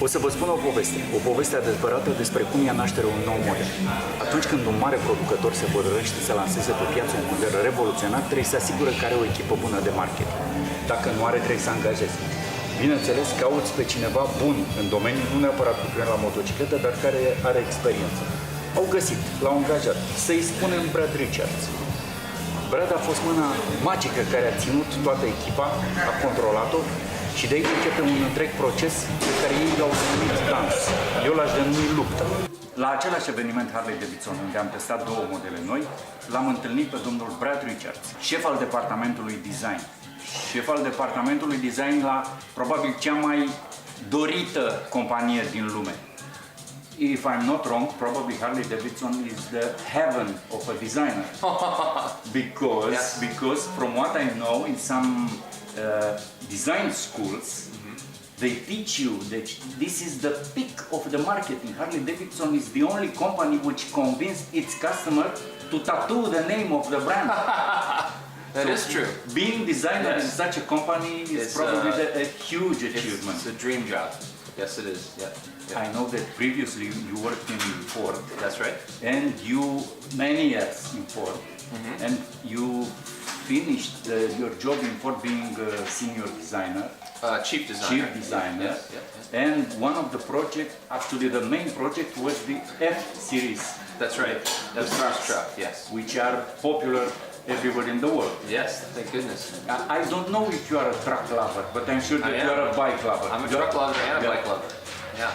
O să vă spun o poveste adevărată despre cum ia naștere un nou model. Atunci când un mare producător se hotărăște să lanseze pe piață un model revoluționar, trebuie să asigure că are o echipă bună de marketing. Dacă nu are, trebuie să angajeze. Bineînțeles, cauți pe cineva bun în domeniu, nu neapărat cu la motocicletă, dar care are experiență. Au găsit, l-au angajat, să-i spunem Brad Richards. Brad a fost mâna magică care a ținut toată echipa, a controlat-o și de aici începe un întreg proces pe care ei l-au denumit dans. Eu l-aș denumi luptă. La același eveniment Harley-Davidson, unde am testat două modele noi, l-am întâlnit pe domnul Brad Richards, șef al departamentului design. Șef al departamentului design la probabil cea mai dorită companie din lume. If I'm not wrong, probably Harley-Davidson is the heaven of a designer. because from what I know, in some design schools, they teach you that this is the peak of the marketing. Harley-Davidson is the only company which convinced its customer to tattoo the name of the brand. That is true. Being designer in such a company is probably a huge achievement. It's a dream job. Yes, it is. Yeah. I know that previously you worked in Ford. That's right. And you many years in Ford, and you finished your job in Ford being a senior designer. Chief designer. Chief designer. Yes. And one of the projects, actually the main project, was the F series. That's right. The first truck. Yes. Which are popular everywhere in the world. Yes. Thank goodness. I don't know if you are a truck lover, but I'm sure that you are a bike lover. I'm a truck lover and a bike lover. Yeah.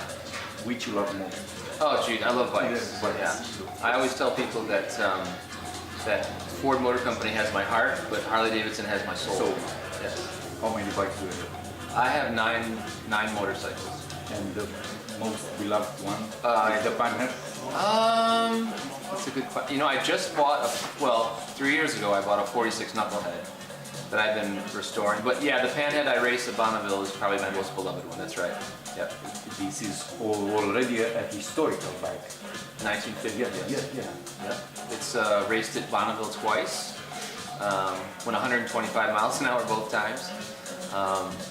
Which you love most? Oh, gee, I love bikes. Yeah. I always tell people that that Ford Motor Company has my heart, but Harley-Davidson has my soul. Yes. How many bikes do you have? I have nine motorcycles. And the most beloved one? The Pioneer? That's a good question. You know, I just bought 3 years ago I bought a 46 Knucklehead that I've been restoring. But yeah, the Panhead I raced at Bonneville is probably my most beloved one. That's right. Yep. This is already a historical bike. 1950. Yeah. It's raced at Bonneville twice. Went 125 miles an hour both times.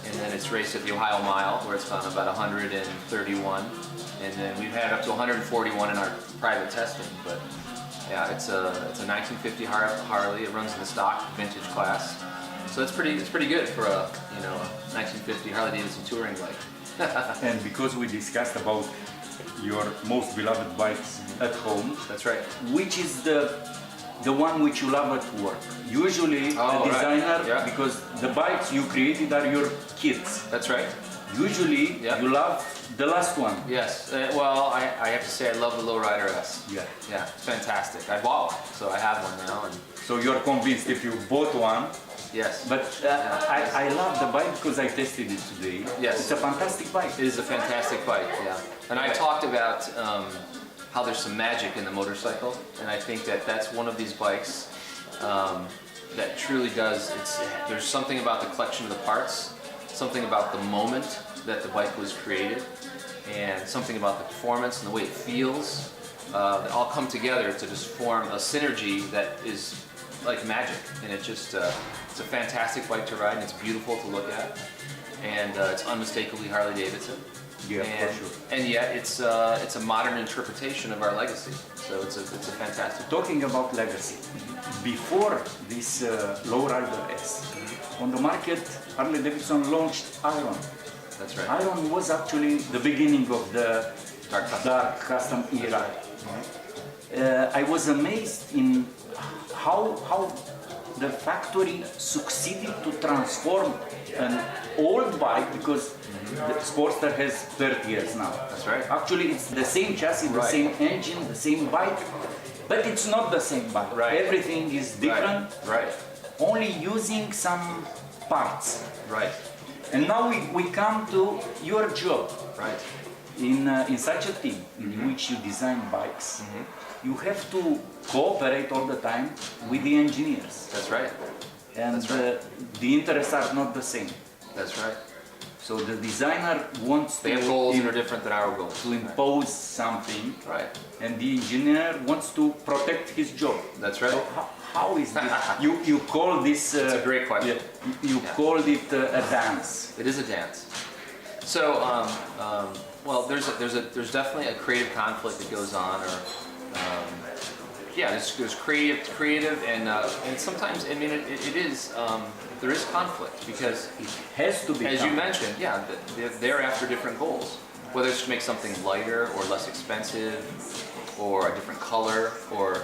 And then it's raced at the Ohio Mile, where it's gone about 131. And then we've had up to 141 in our private testing. But yeah, it's a 1950 Harley. It runs in the stock vintage class. So it's pretty good for a 1950 Harley-Davidson touring bike. And because we discussed about your most beloved bikes at home, that's right. Which is the one which you love at work? Usually the designer, because the bikes you created are your kids. That's right. Usually you love the last one. Yes. Well, I have to say I love the Lowrider S. Yeah, it's fantastic. I bought one, so I have one now. And so you're convinced if you bought one. Yes. But I love the bike because I tested it today. Yes. It's a fantastic bike. It is a fantastic bike, yeah. And I talked about how there's some magic in the motorcycle, and I think that that's one of these bikes that truly does. There's something about the collection of the parts, something about the moment that the bike was created, and something about the performance and the way it feels that all come together to just form a synergy that is like magic. And it's a fantastic bike to ride, and it's beautiful to look at, and it's unmistakably Harley-Davidson. Yeah, for sure. And yet it's a modern interpretation of our legacy. So it's a fantastic. Talking about legacy, before this Lowrider S, on the market, Harley-Davidson launched Iron. That's right. Iron was actually the beginning of the dark custom era. I was amazed in how the factory succeeded to transform an old bike, because the Sportster has 30 years now. That's right. Actually, it's the same chassis, the same engine, the same bike, but it's not the same bike. Right. Everything is different. Right. Only using some parts. Right. And now we come to your job. Right. In such a team in which you design bikes, you have to cooperate all the time with the engineers. That's right. And the interests are not the same. That's right. So the designer wants Their goals are different than our goals. to impose something, Right. and the engineer wants to protect his job. That's right. So how is this? you call this? It's a great question. You called it a dance. It is a dance. So, there's definitely a creative conflict that goes on, or yeah, there's creative, and sometimes I mean it is there is conflict because Has to be. as you mentioned, yeah, they're after different goals, whether it's to make something lighter or less expensive, or a different color, or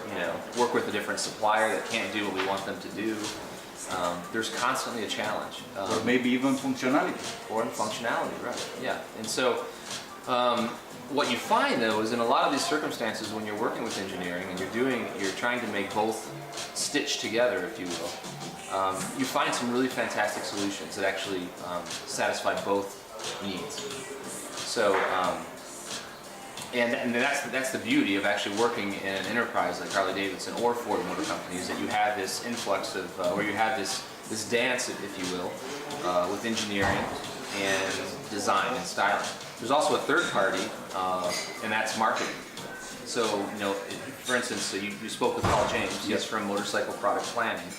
work with a different supplier that can't do what we want them to do. There's constantly a challenge. Or maybe even functionality. Or in functionality, right? Yeah. And so, what you find though is in a lot of these circumstances, when you're working with engineering and you're trying to make both stitch together, if you will, you find some really fantastic solutions that actually satisfy both needs. So, and that's the beauty of actually working in an enterprise like Harley-Davidson or Ford Motor Company, is that you have this influx of, or you have this dance, if you will, with engineering and design and styling. There's also a third party, and that's marketing. So, for instance, you spoke with Paul James. He's from Motorcycle Product Planning.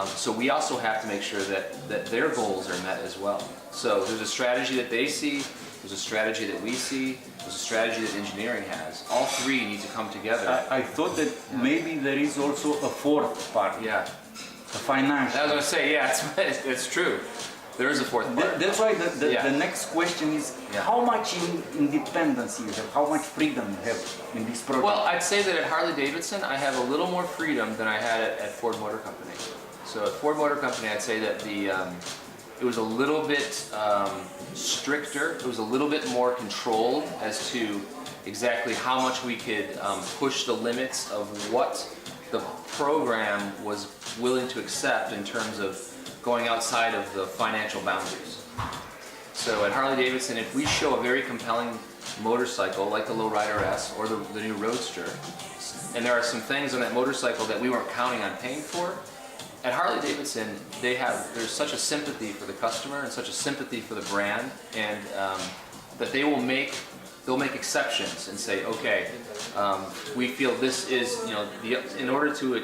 So we also have to make sure that their goals are met as well. So there's a strategy that they see, there's a strategy that we see, there's a strategy that engineering has. All three need to come together. I thought that maybe there is also a fourth part. Yeah. A financial. I was going to say, yeah, it's true. There is a fourth part. That's why the next question is how much independence you have, how much freedom you have in this project? Well, I'd say that at Harley-Davidson, I have a little more freedom than I had at Ford Motor Company. So at Ford Motor Company, I'd say that it was a little bit stricter. It was a little bit more controlled as to exactly how much we could push the limits of what the program was willing to accept in terms of going outside of the financial boundaries. So at Harley-Davidson, if we show a very compelling motorcycle like the Lowrider S or the new Roadster, and there are some things on that motorcycle that we weren't counting on paying for, at Harley-Davidson, there's such a sympathy for the customer and such a sympathy for the brand, and that they'll make exceptions and say, okay, we feel this is, in order to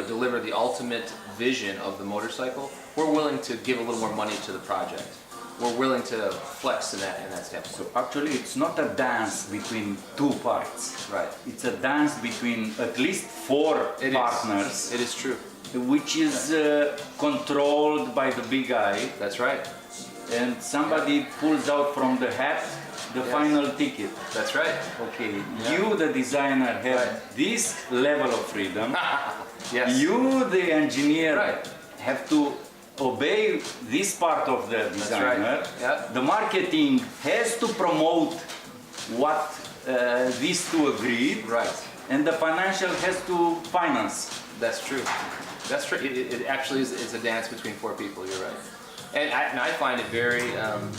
deliver the ultimate vision of the motorcycle, we're willing to give a little more money to the project. We're willing to flex in that standpoint. So actually, it's not a dance between two parts. Right. It's a dance between at least four partners. It is true. Which is controlled by the big guy. That's right. And somebody pulls out from the hat the final ticket. That's right. Okay, you, the designer, have this level of freedom. Yes. You, the engineer, have to obey this part of the designer. That's right. Yeah. The marketing has to promote what these two agreed. Right. And the financial has to finance. That's true. That's true. It actually is. It's a dance between four people. You're right. And I find it very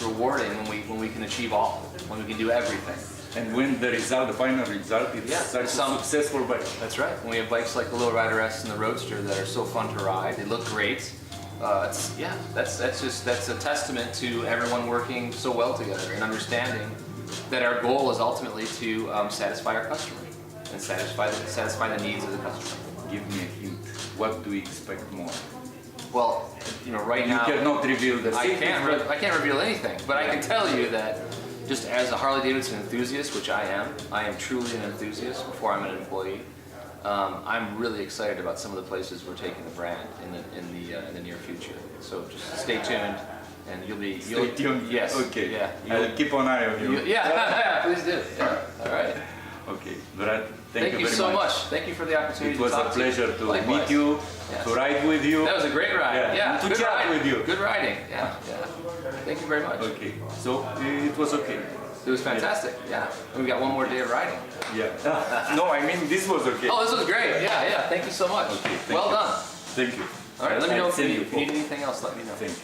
rewarding when we can achieve all, when we can do everything. And when the final result, is such a successful bike. That's right. When we have bikes like the Lowrider S and the Roadster that are so fun to ride, they look great. That's a testament to everyone working so well together and understanding that our goal is ultimately to satisfy our customer and satisfy the needs of the customer. Give me a hint. What do we expect more? Well, right now... You cannot reveal the secret. I can't reveal anything, but I can tell you that just as a Harley-Davidson enthusiast, which I am truly an enthusiast before I'm an employee, I'm really excited about some of the places we're taking the brand in the near future. So just stay tuned, and Stay tuned? Yes. Okay. Yeah. I'll keep an eye on you. Yeah, please do. Yeah. All right. Okay, Brad, thank you very so much. Thank you for the opportunity It was to talk a pleasure to Likewise. meet you, Yes. to ride with you. That was a great ride. Yeah. To Good chat riding. with you. Good riding. Yeah. Thank you very much. Okay, so it was okay. It was fantastic. Yeah. And we got one more day of riding. Yeah. No, I mean this was okay. Oh, this was great. Yeah. Thank you so much. Okay, well you. done. Thank you. All right. Let me know if you I'll send need anything else. Let me know. Thank you.